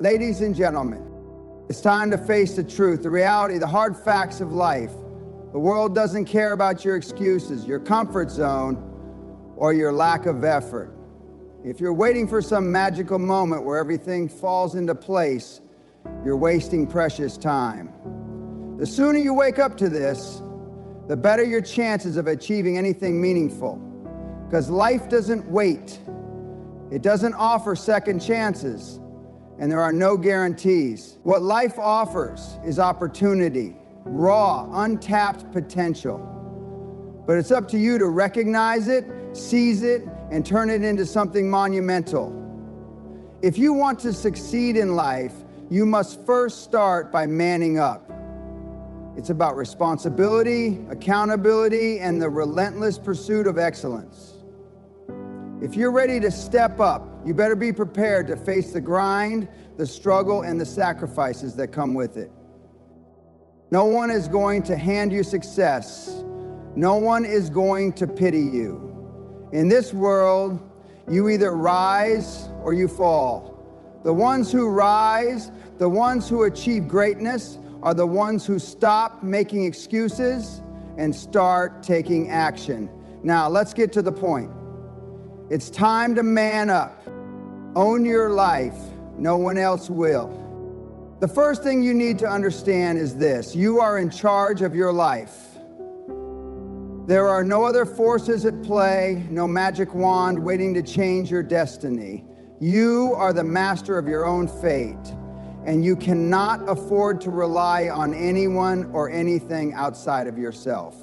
Ladies and gentlemen, it's time to face the truth, the reality, the hard facts of life. The world doesn't care about your excuses, your comfort zone, or your lack of effort. If you're waiting for some magical moment where everything falls into place, you're wasting precious time. The sooner you wake up to this, the better your chances of achieving anything meaningful. Because life doesn't wait. It doesn't offer second chances. And there are no guarantees. What life offers is opportunity, raw, untapped potential. But it's up to you to recognize it, seize it, and turn it into something monumental. If you want to succeed in life, you must first start by manning up. It's about responsibility, accountability, and the relentless pursuit of excellence. If you're ready to step up, you better be prepared to face the grind, the struggle, and the sacrifices that come with it. No one is going to hand you success. No one is going to pity you. In this world, you either rise or you fall. The ones who rise, the ones who achieve greatness, are the ones who stop making excuses and start taking action. Now, let's get to the point. It's time to man up. Own your life. No one else will. The first thing you need to understand is this: you are in charge of your life. There are no other forces at play, no magic wand waiting to change your destiny. You are the master of your own fate, and you cannot afford to rely on anyone or anything outside of yourself.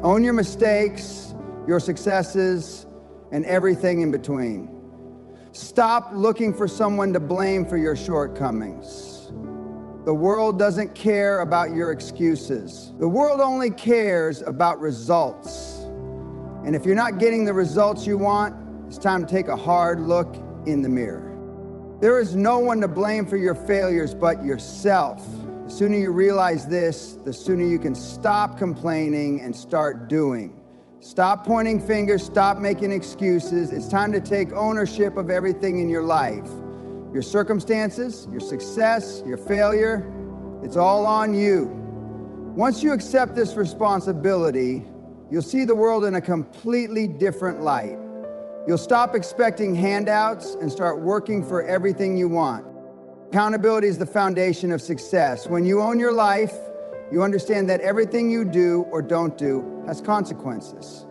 Own your mistakes, your successes, and everything in between. Stop looking for someone to blame for your shortcomings. The world doesn't care about your excuses. The world only cares about results. And if you're not getting the results you want, it's time to take a hard look in the mirror. There is no one to blame for your failures but yourself. The sooner you realize this, the sooner you can stop complaining and start doing. Stop pointing fingers, stop making excuses. It's time to take ownership of everything in your life. Your circumstances, your success, your failure, it's all on you. Once you accept this responsibility, you'll see the world in a completely different light. You'll stop expecting handouts and start working for everything you want. Accountability is the foundation of success. When you own your life, you understand that everything you do or don't do has consequences.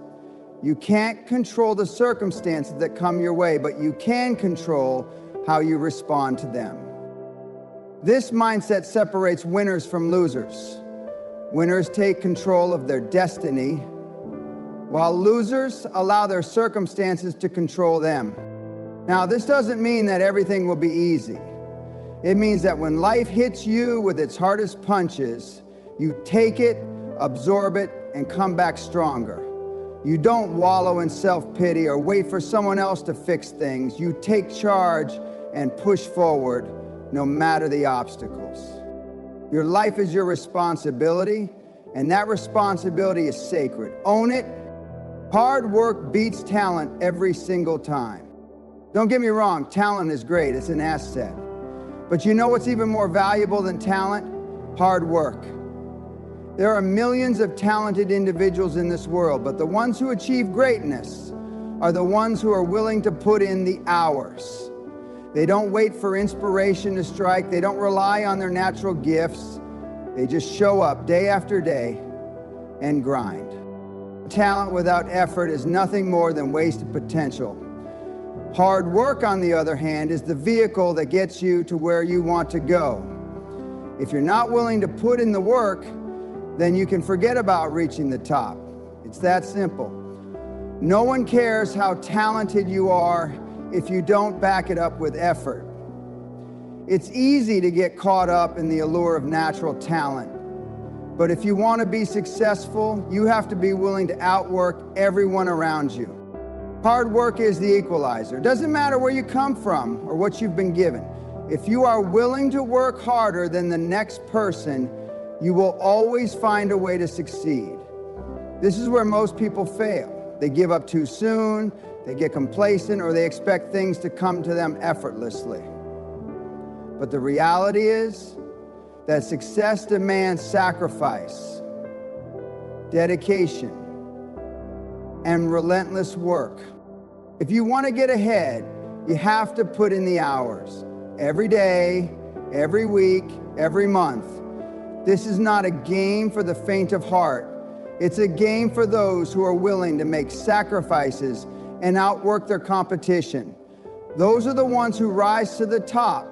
You can't control the circumstances that come your way, but you can control how you respond to them. This mindset separates winners from losers. Winners take control of their destiny, while losers allow their circumstances to control them. Now, this doesn't mean that everything will be easy. It means that when life hits you with its hardest punches, you take it, absorb it, and come back stronger. You don't wallow in self-pity or wait for someone else to fix things. You take charge and push forward, no matter the obstacles. Your life is your responsibility, and that responsibility is sacred. Own it. Hard work beats talent every single time. Don't get me wrong, talent is great, it's an asset. But you know what's even more valuable than talent? Hard work. There are millions of talented individuals in this world, but the ones who achieve greatness are the ones who are willing to put in the hours. They don't wait for inspiration to strike. They don't rely on their natural gifts. They just show up day after day and grind. Talent without effort is nothing more than wasted potential. Hard work, on the other hand, is the vehicle that gets you to where you want to go. If you're not willing to put in the work, then you can forget about reaching the top. It's that simple. No one cares how talented you are if you don't back it up with effort. It's easy to get caught up in the allure of natural talent. But if you want to be successful, you have to be willing to outwork everyone around you. Hard work is the equalizer. It doesn't matter where you come from or what you've been given. If you are willing to work harder than the next person, you will always find a way to succeed. This is where most people fail. They give up too soon, they get complacent, or they expect things to come to them effortlessly. But the reality is that success demands sacrifice, dedication, and relentless work. If you want to get ahead, you have to put in the hours. Every day, every week, every month. This is not a game for the faint of heart. It's a game for those who are willing to make sacrifices and outwork their competition. Those are the ones who rise to the top,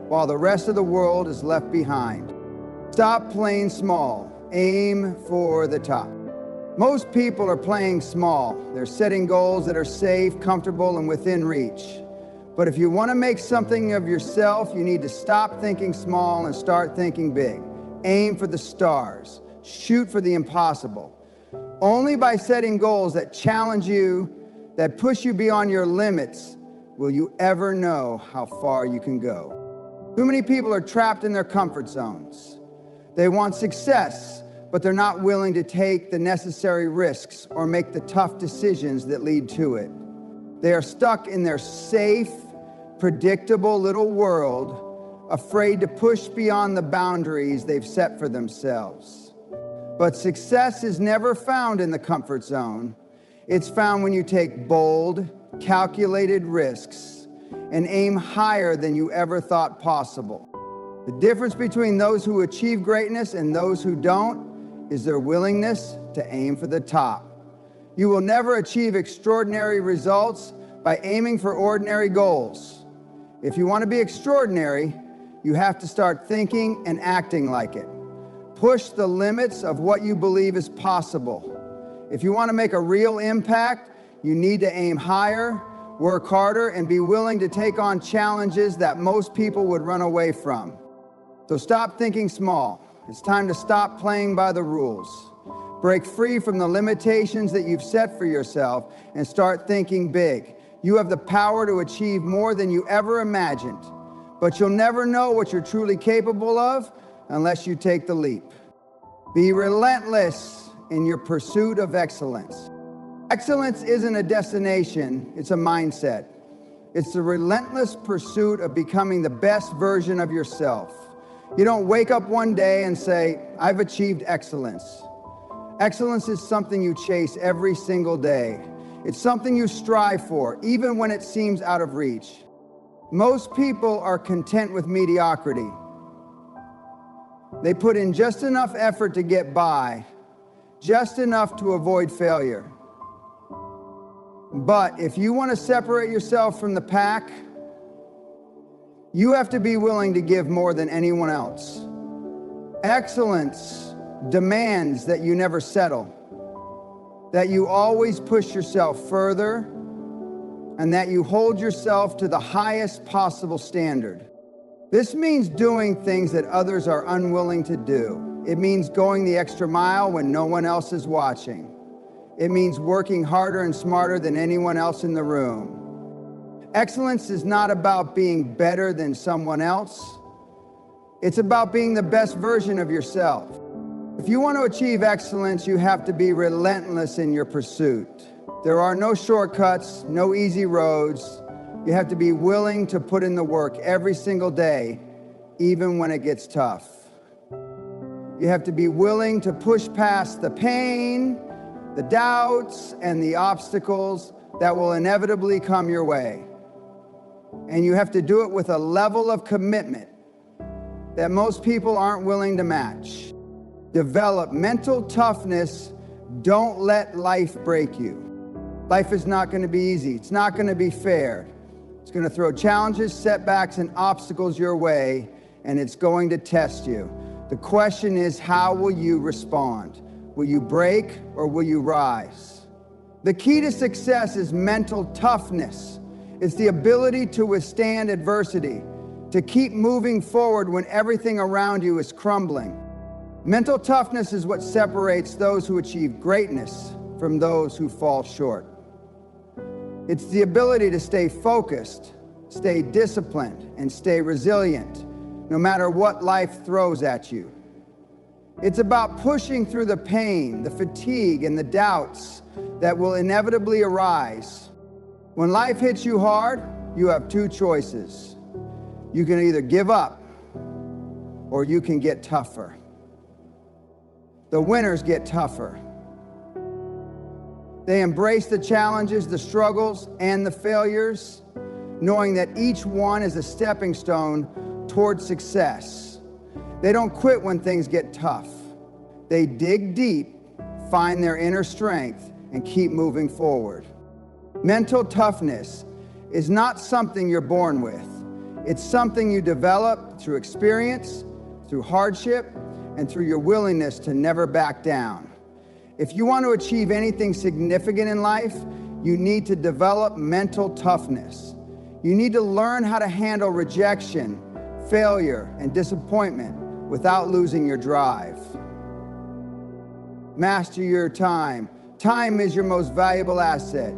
while the rest of the world is left behind. Stop playing small. Aim for the top. Most people are playing small. They're setting goals that are safe, comfortable, and within reach. But if you want to make something of yourself, you need to stop thinking small and start thinking big. Aim for the stars. Shoot for the impossible. Only by setting goals that challenge you, that push you beyond your limits, will you ever know how far you can go. Too many people are trapped in their comfort zones. They want success, but they're not willing to take the necessary risks or make the tough decisions that lead to it. They are stuck in their safe, predictable little world, afraid to push beyond the boundaries they've set for themselves. But success is never found in the comfort zone. It's found when you take bold, calculated risks and aim higher than you ever thought possible. The difference between those who achieve greatness and those who don't is their willingness to aim for the top. You will never achieve extraordinary results by aiming for ordinary goals. If you want to be extraordinary, you have to start thinking and acting like it. Push the limits of what you believe is possible. If you want to make a real impact, you need to aim higher, work harder, and be willing to take on challenges that most people would run away from. So stop thinking small. It's time to stop playing by the rules. Break free from the limitations that you've set for yourself and start thinking big. You have the power to achieve more than you ever imagined, but you'll never know what you're truly capable of unless you take the leap. Be relentless in your pursuit of excellence. Excellence isn't a destination, it's a mindset. It's the relentless pursuit of becoming the best version of yourself. You don't wake up one day and say, I've achieved excellence. Excellence is something you chase every single day. It's something you strive for, even when it seems out of reach. Most people are content with mediocrity. They put in just enough effort to get by, just enough to avoid failure. But if you want to separate yourself from the pack, you have to be willing to give more than anyone else. Excellence demands that you never settle, that you always push yourself further, and that you hold yourself to the highest possible standard. This means doing things that others are unwilling to do. It means going the extra mile when no one else is watching. It means working harder and smarter than anyone else in the room. Excellence is not about being better than someone else. It's about being the best version of yourself. If you want to achieve excellence, you have to be relentless in your pursuit. There are no shortcuts, no easy roads. You have to be willing to put in the work every single day, even when it gets tough. You have to be willing to push past the pain, the doubts, and the obstacles that will inevitably come your way. And you have to do it with a level of commitment that most people aren't willing to match. Develop mental toughness. Don't let life break you. Life is not going to be easy. It's not going to be fair. It's going to throw challenges, setbacks, and obstacles your way, and it's going to test you. The question is, how will you respond? Will you break or will you rise? The key to success is mental toughness. It's the ability to withstand adversity, to keep moving forward when everything around you is crumbling. Mental toughness is what separates those who achieve greatness from those who fall short. It's the ability to stay focused, stay disciplined, and stay resilient, no matter what life throws at you. It's about pushing through the pain, the fatigue, and the doubts that will inevitably arise. When life hits you hard, you have two choices. You can either give up or you can get tougher. The winners get tougher. They embrace the challenges, the struggles, and the failures, knowing that each one is a stepping stone towards success. They don't quit when things get tough. They dig deep, find their inner strength, and keep moving forward. Mental toughness is not something you're born with. It's something you develop through experience, through hardship, and through your willingness to never back down. If you want to achieve anything significant in life, you need to develop mental toughness. You need to learn how to handle rejection, failure, and disappointment without losing your drive. Master your time. Time is your most valuable asset.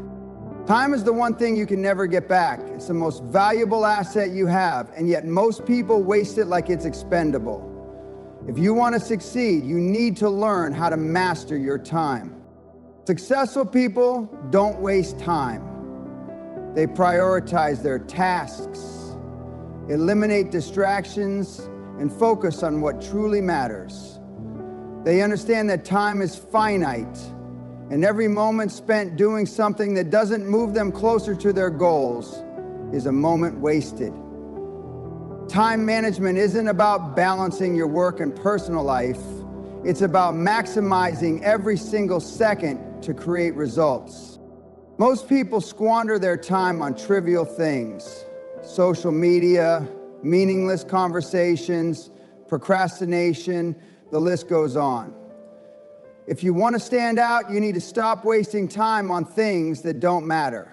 Time is the one thing you can never get back. It's the most valuable asset you have, and yet most people waste it like it's expendable. If you want to succeed, you need to learn how to master your time. Successful people don't waste time. They prioritize their tasks, eliminate distractions, and focus on what truly matters. They understand that time is finite, and every moment spent doing something that doesn't move them closer to their goals is a moment wasted. Time management isn't about balancing your work and personal life. It's about maximizing every single second to create results. Most people squander their time on trivial things: social media, meaningless conversations, procrastination, the list goes on. If you want to stand out, you need to stop wasting time on things that don't matter.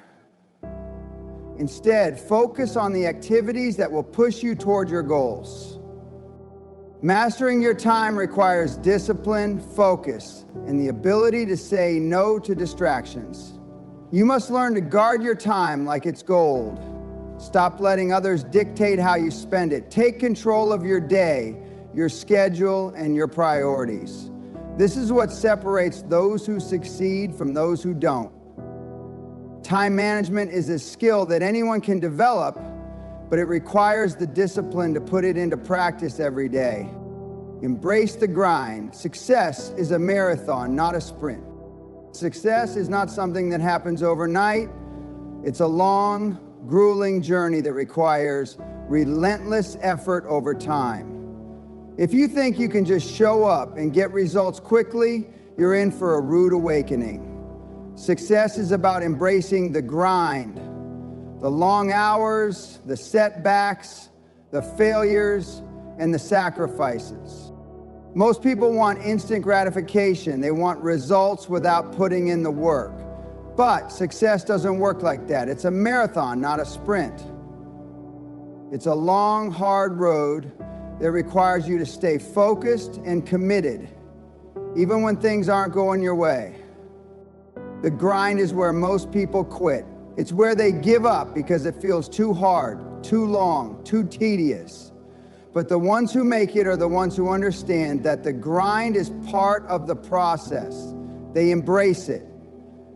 Instead, focus on the activities that will push you toward your goals. Mastering your time requires discipline, focus, and the ability to say no to distractions. You must learn to guard your time like it's gold. Stop letting others dictate how you spend it. Take control of your day, your schedule, and your priorities. This is what separates those who succeed from those who don't. Time management is a skill that anyone can develop, but it requires the discipline to put it into practice every day. Embrace the grind. Success is a marathon, not a sprint. Success is not something that happens overnight. It's a long, grueling journey that requires relentless effort over time. If you think you can just show up and get results quickly, you're in for a rude awakening. Success is about embracing the grind, the long hours, the setbacks, the failures, and the sacrifices. Most people want instant gratification. They want results without putting in the work. But success doesn't work like that. It's a marathon, not a sprint. It's a long, hard road that requires you to stay focused and committed, even when things aren't going your way. The grind is where most people quit. It's where they give up because it feels too hard, too long, too tedious. But the ones who make it are the ones who understand that the grind is part of the process. They embrace it.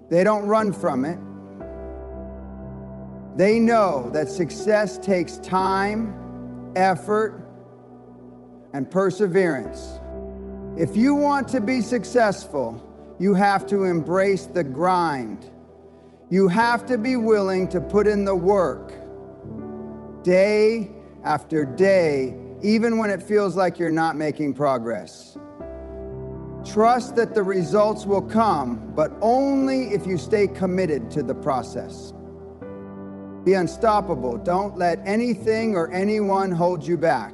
They don't run from it. They know that success takes time, effort, and perseverance. If you want to be successful, you have to embrace the grind. You have to be willing to put in the work, day after day, even when it feels like you're not making progress. Trust that the results will come, but only if you stay committed to the process. Be unstoppable. Don't let anything or anyone hold you back.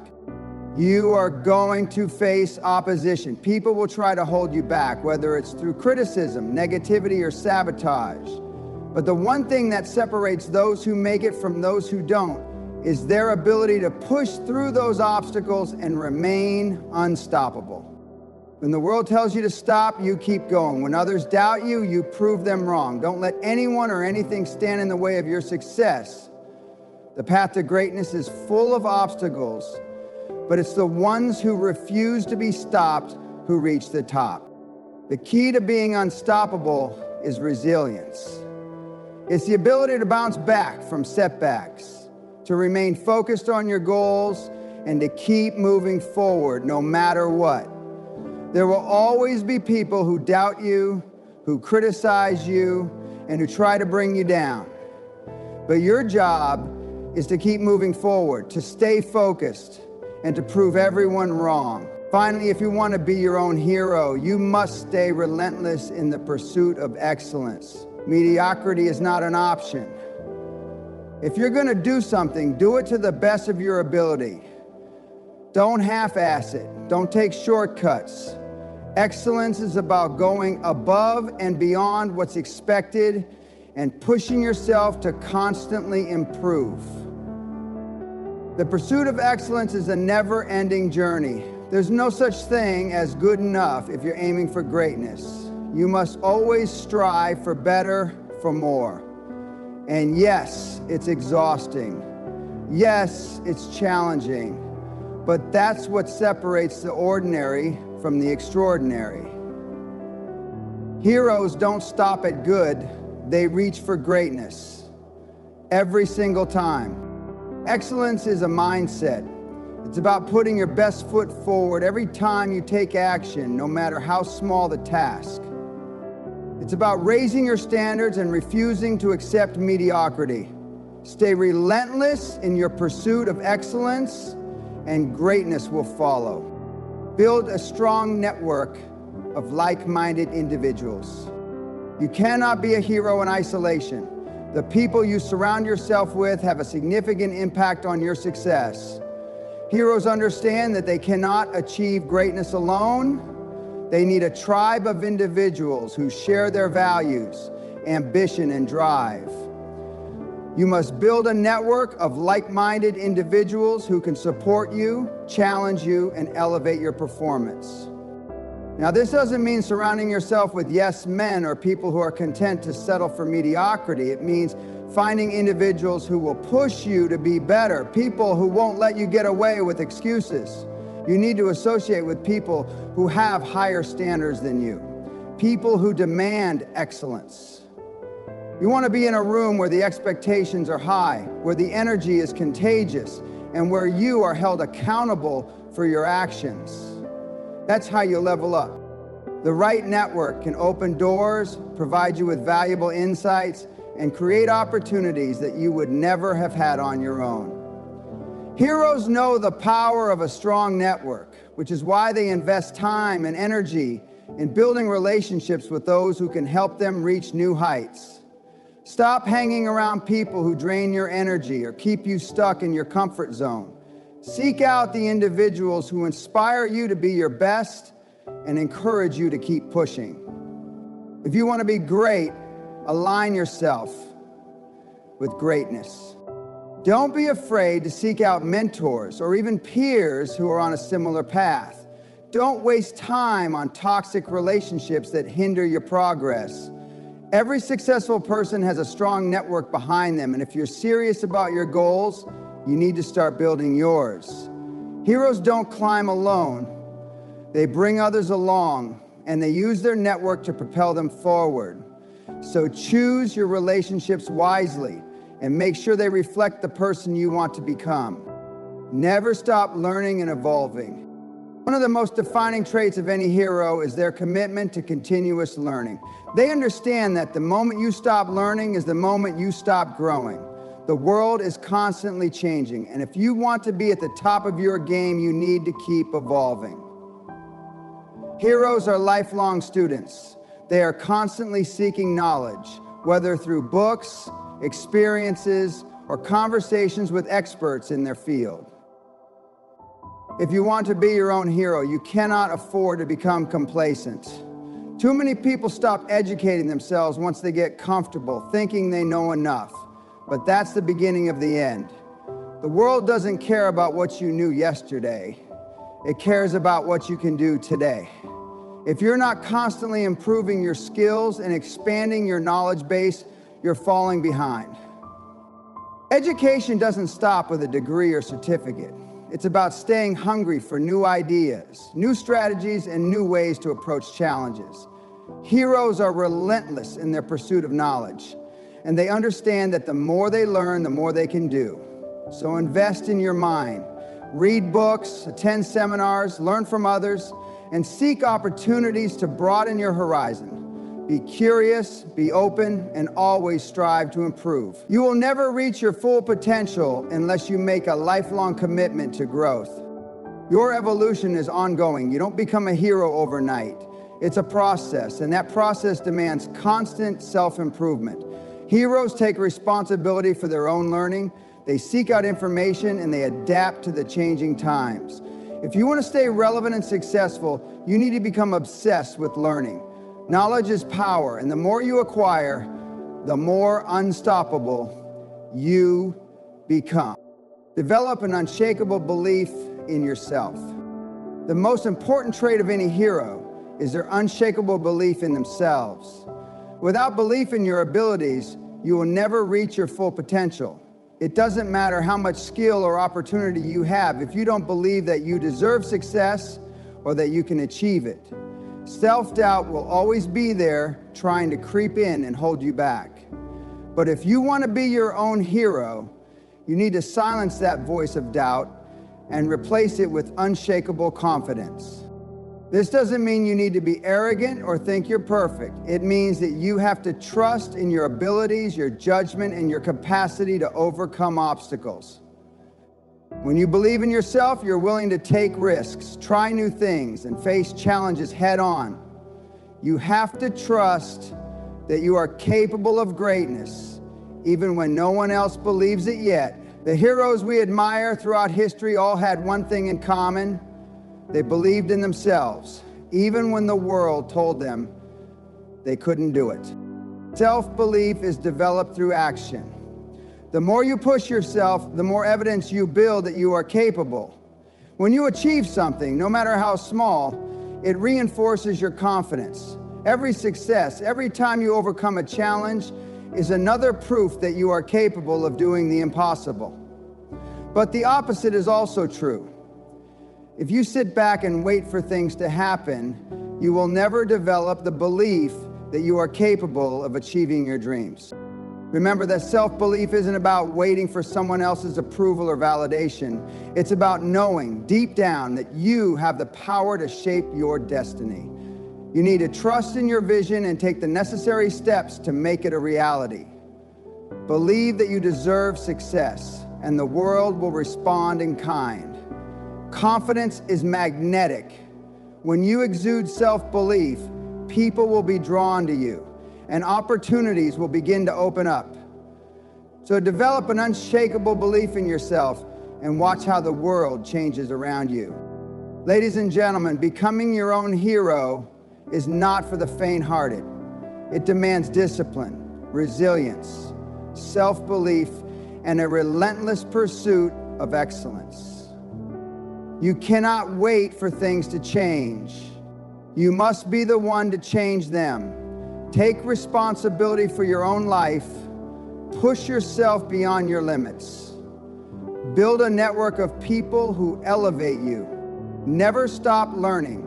You are going to face opposition. People will try to hold you back, whether it's through criticism, negativity, or sabotage. But the one thing that separates those who make it from those who don't is their ability to push through those obstacles and remain unstoppable. When the world tells you to stop, you keep going. When others doubt you, you prove them wrong. Don't let anyone or anything stand in the way of your success. The path to greatness is full of obstacles, but it's the ones who refuse to be stopped who reach the top. The key to being unstoppable is resilience. It's the ability to bounce back from setbacks, to remain focused on your goals, and to keep moving forward no matter what. There will always be people who doubt you, who criticize you, and who try to bring you down. But your job is to keep moving forward, to stay focused, and to prove everyone wrong. Finally, if you want to be your own hero, you must stay relentless in the pursuit of excellence. Mediocrity is not an option. If you're going to do something, do it to the best of your ability. Don't half-ass it. Don't take shortcuts. Excellence is about going above and beyond what's expected and pushing yourself to constantly improve. The pursuit of excellence is a never-ending journey. There's no such thing as good enough if you're aiming for greatness. You must always strive for better, for more. And yes, it's exhausting. Yes, it's challenging. But that's what separates the ordinary from the extraordinary. Heroes don't stop at good, they reach for greatness. Every single time. Excellence is a mindset. It's about putting your best foot forward every time you take action, no matter how small the task. It's about raising your standards and refusing to accept mediocrity. Stay relentless in your pursuit of excellence, and greatness will follow. Build a strong network of like-minded individuals. You cannot be a hero in isolation. The people you surround yourself with have a significant impact on your success. Heroes understand that they cannot achieve greatness alone. They need a tribe of individuals who share their values, ambition, and drive. You must build a network of like-minded individuals who can support you, challenge you, and elevate your performance. Now, this doesn't mean surrounding yourself with yes men or people who are content to settle for mediocrity. It means finding individuals who will push you to be better, people who won't let you get away with excuses. You need to associate with people who have higher standards than you, people who demand excellence. You want to be in a room where the expectations are high, where the energy is contagious, and where you are held accountable for your actions. That's how you level up. The right network can open doors, provide you with valuable insights, and create opportunities that you would never have had on your own. Heroes know the power of a strong network, which is why they invest time and energy in building relationships with those who can help them reach new heights. Stop hanging around people who drain your energy or keep you stuck in your comfort zone. Seek out the individuals who inspire you to be your best and encourage you to keep pushing. If you want to be great, align yourself with greatness. Don't be afraid to seek out mentors or even peers who are on a similar path. Don't waste time on toxic relationships that hinder your progress. Every successful person has a strong network behind them, and if you're serious about your goals, you need to start building yours. Heroes don't climb alone. They bring others along, and they use their network to propel them forward. So choose your relationships wisely and make sure they reflect the person you want to become. Never stop learning and evolving. One of the most defining traits of any hero is their commitment to continuous learning. They understand that the moment you stop learning is the moment you stop growing. The world is constantly changing, and if you want to be at the top of your game, you need to keep evolving. Heroes are lifelong students. They are constantly seeking knowledge, whether through books, experiences, or conversations with experts in their field. If you want to be your own hero, you cannot afford to become complacent. Too many people stop educating themselves once they get comfortable, thinking they know enough. But that's the beginning of the end. The world doesn't care about what you knew yesterday. It cares about what you can do today. If you're not constantly improving your skills and expanding your knowledge base, you're falling behind. Education doesn't stop with a degree or certificate. It's about staying hungry for new ideas, new strategies, and new ways to approach challenges. Heroes are relentless in their pursuit of knowledge, and they understand that the more they learn, the more they can do. So invest in your mind. Read books, attend seminars, learn from others, and seek opportunities to broaden your horizon. Be curious, be open, and always strive to improve. You will never reach your full potential unless you make a lifelong commitment to growth. Your evolution is ongoing. You don't become a hero overnight. It's a process, and that process demands constant self-improvement. Heroes take responsibility for their own learning. They seek out information and they adapt to the changing times. If you want to stay relevant and successful, you need to become obsessed with learning. Knowledge is power, and the more you acquire, the more unstoppable you become. Develop an unshakable belief in yourself. The most important trait of any hero is their unshakable belief in themselves. Without belief in your abilities, you will never reach your full potential. It doesn't matter how much skill or opportunity you have if you don't believe that you deserve success or that you can achieve it. Self-doubt will always be there trying to creep in and hold you back. But if you want to be your own hero, you need to silence that voice of doubt and replace it with unshakable confidence. This doesn't mean you need to be arrogant or think you're perfect. It means that you have to trust in your abilities, your judgment, and your capacity to overcome obstacles. When you believe in yourself, you're willing to take risks, try new things, and face challenges head on. You have to trust that you are capable of greatness, even when no one else believes it yet. The heroes we admire throughout history all had one thing in common. They believed in themselves, even when the world told them they couldn't do it. Self-belief is developed through action. The more you push yourself, the more evidence you build that you are capable. When you achieve something, no matter how small, it reinforces your confidence. Every success, every time you overcome a challenge, is another proof that you are capable of doing the impossible. But the opposite is also true. If you sit back and wait for things to happen, you will never develop the belief that you are capable of achieving your dreams. Remember that self-belief isn't about waiting for someone else's approval or validation. It's about knowing deep down that you have the power to shape your destiny. You need to trust in your vision and take the necessary steps to make it a reality. Believe that you deserve success, and the world will respond in kind. Confidence is magnetic. When you exude self-belief, people will be drawn to you, and opportunities will begin to open up. So develop an unshakable belief in yourself and watch how the world changes around you. Ladies and gentlemen, becoming your own hero is not for the faint-hearted. It demands discipline, resilience, self-belief, and a relentless pursuit of excellence. You cannot wait for things to change. You must be the one to change them. Take responsibility for your own life. Push yourself beyond your limits. Build a network of people who elevate you. Never stop learning,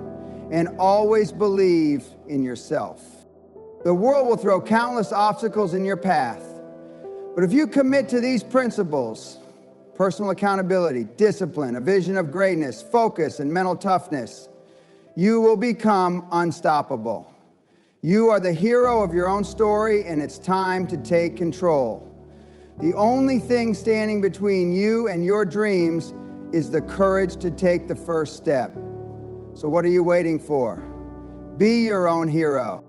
and always believe in yourself. The world will throw countless obstacles in your path, but if you commit to these principles, personal accountability, discipline, a vision of greatness, focus, and mental toughness, you will become unstoppable. You are the hero of your own story, and it's time to take control. The only thing standing between you and your dreams is the courage to take the first step. So what are you waiting for? Be your own hero.